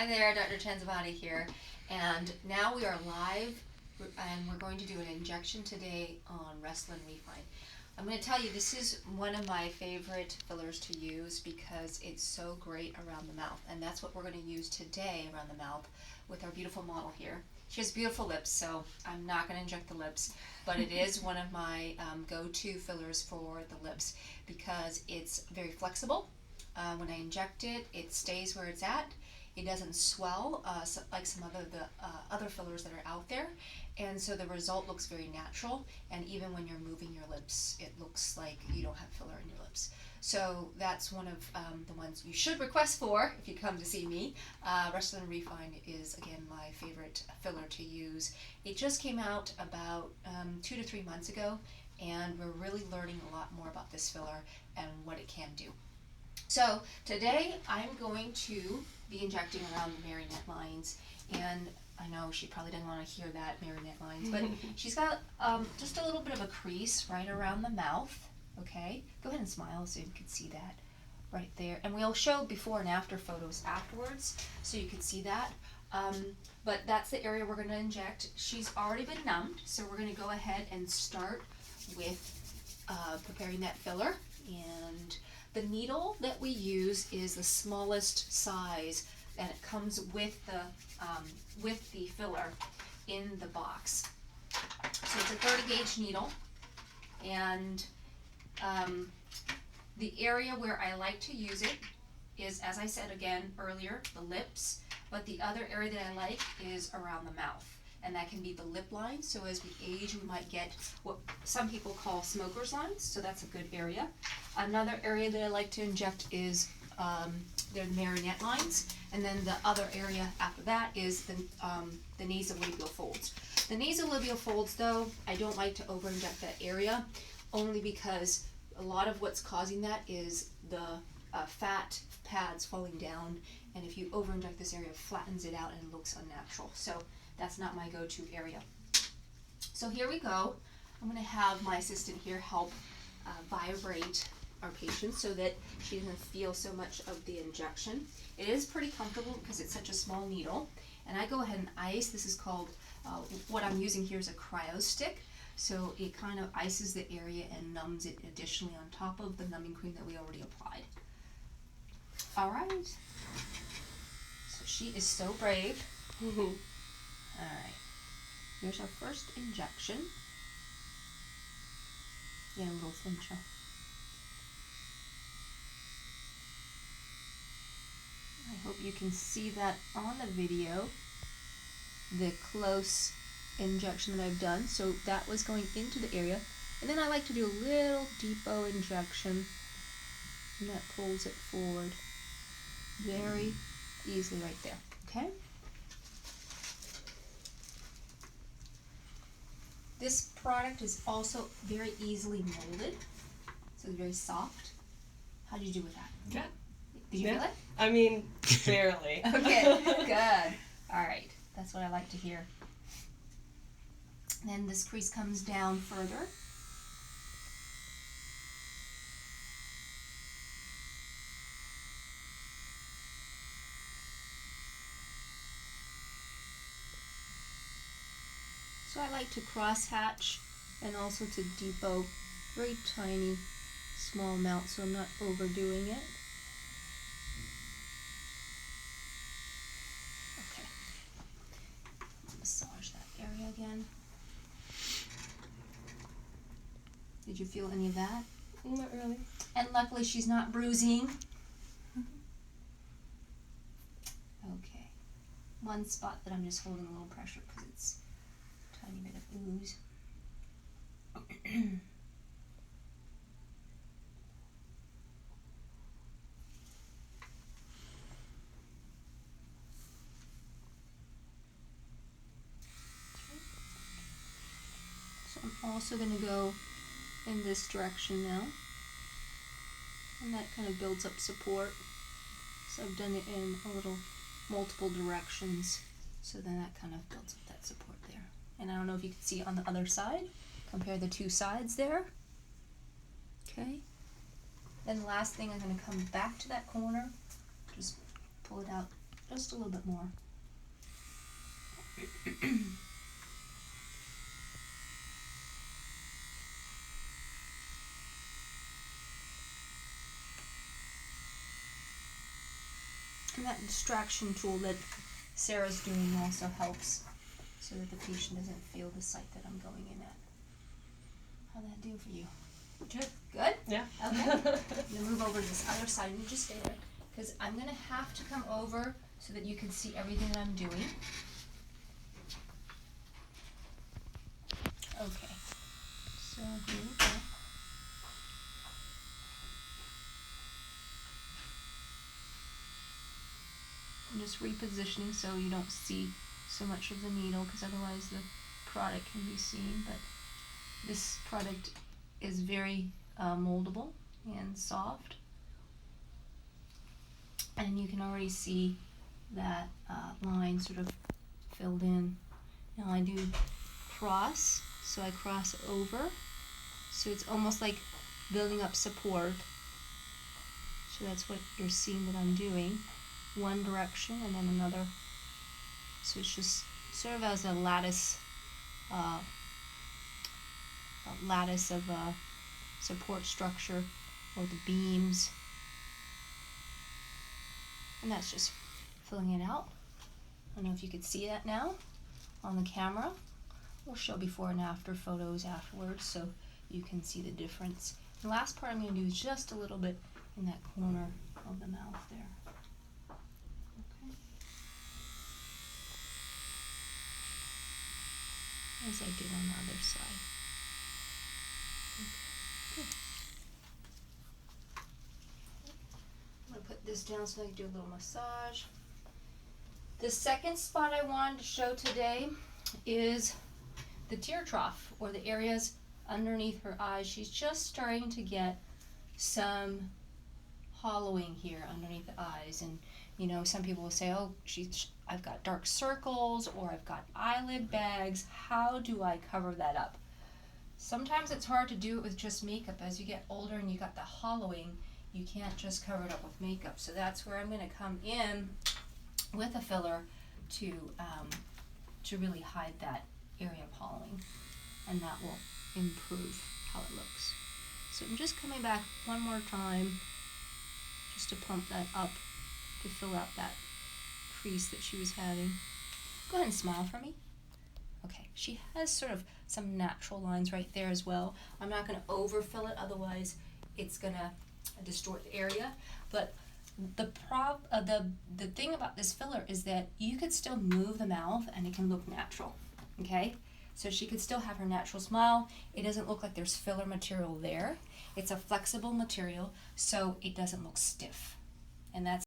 Hi there, Dr. Tansavatdi here, and now we are live, and we're going to do an injection today on Restylane Refyne. I'm going to tell you, this is one of my favorite fillers to use because it's so great around the mouth, and that's what we're going to use today around the mouth with our beautiful model here. She has beautiful lips, so I'm not going to inject the lips, but it is one of my go-to fillers for the lips because it's very flexible. When I inject it, it stays where it's at. It doesn't swell like some other fillers that are out there, and so the result looks very natural. And even when you're moving your lips, it looks like you don't have filler in your lips. So that's one of the ones you should request for if you come to see me. Restylane Refyne is again my favorite filler to use. It just came out about 2 to 3 months ago, and we're really learning a lot more about this filler and what it can do. So today I'm going to be injecting around the marionette lines, and I know she probably didn't want to hear that, marionette lines, but she's got just a little bit of a crease right around the mouth. Okay, go ahead and smile so you can see that right there, and we'll show before and after photos afterwards so you can see that. But that's the area we're going to inject. She's already been numbed, so we're going to go ahead and start with preparing that filler. And the needle that we use is the smallest size, and it comes with the filler in the box. So it's a 30 gauge needle, and the area where I like to use it is, as I said again earlier, the lips, but the other area that I like is around the mouth. And that can be the lip line, so as we age we might get what some people call smoker's lines, so that's a good area. Another area that I like to inject is the marionette lines, and then the other area after that is the nasolabial folds. The nasolabial folds, though, I don't like to over-inject that area, only because a lot of what's causing that is the fat pads falling down, and if you over-inject this area, it flattens it out and it looks unnatural. So that's not my go-to area. So here we go. I'm going to have my assistant here help vibrate our patient so that she doesn't feel so much of the injection. It is pretty comfortable because it's such a small needle. And I go ahead and ice. This is called, what I'm using here is a cryo stick. So it kind of ices the area and numbs it additionally on top of the numbing cream that we already applied. All right. So she is so brave. Alright, here's our first injection. Yeah, a little flincher. I hope you can see that on the video, the close injection that I've done. So that was going into the area. And then I like to do a little depot injection, and that pulls it forward very easily right there, okay? This product is also very easily molded, so it's very soft. How did you do with that? Good. Did you feel it? I mean, barely. Okay, good. All right, that's what I like to hear. Then this crease comes down further. So I like to cross hatch and also to depot very tiny, small amount so I'm not overdoing it. Okay. Massage that area again. Did you feel any of that? Not really. And luckily she's not bruising. Okay. One spot that I'm just holding a little pressure because it's tiny bit of ooze. So I'm also going to go in this direction now, and that kind of builds up support. So I've done it in a little multiple directions, so then that kind of builds up that support there. And I don't know if you can see on the other side. Compare the two sides there. Okay. Then the last thing, I'm going to come back to that corner, just pull it out Just a little bit more. And that distraction tool that Sarah's doing also helps so that the patient doesn't feel the site that I'm going in at. How'd that do for you? Good. Good? Yeah. Okay. I'm going to move over to this other side. You just stay there. Because I'm going to have to come over so that you can see everything that I'm doing. Okay. So here we go. I'm just repositioning so you don't see so much of the needle, because otherwise the product can be seen. But this product is very moldable and soft, and you can already see that line sort of filled in. Now I do cross, so I cross over, so it's almost like building up support. So that's what you're seeing that I'm doing. One direction and then another. So it's just sort of as a lattice of support structure, or the beams. And that's just filling it out. I don't know if you could see that now on the camera. We'll show before and after photos afterwards so you can see the difference. The last part I'm going to do is just a little bit in that corner of the mouth there. Okay. As I did on the other side. Okay, good. I'm going to put this down so I can do a little massage. The second spot I wanted to show today is the tear trough, or the areas underneath her eyes. She's just starting to get some hollowing here underneath the eyes, and you know, some people will say, oh, I've got dark circles, or I've got eyelid bags. How do I cover that up? Sometimes it's hard to do it with just makeup. As you get older and you got the hollowing, you can't just cover it up with makeup. So that's where I'm going to come in with a filler to really hide that area of hollowing, and that will improve how it looks. So I'm just coming back one more time just to pump that up to fill out that crease that she was having. Go ahead and smile for me. Okay, she has sort of some natural lines right there as well. I'm not going to overfill it, otherwise it's going to distort the area. But the thing about this filler is that you could still move the mouth and it can look natural. Okay, so she could still have her natural smile. It doesn't look like there's filler material there. It's a flexible material, so it doesn't look stiff, and that's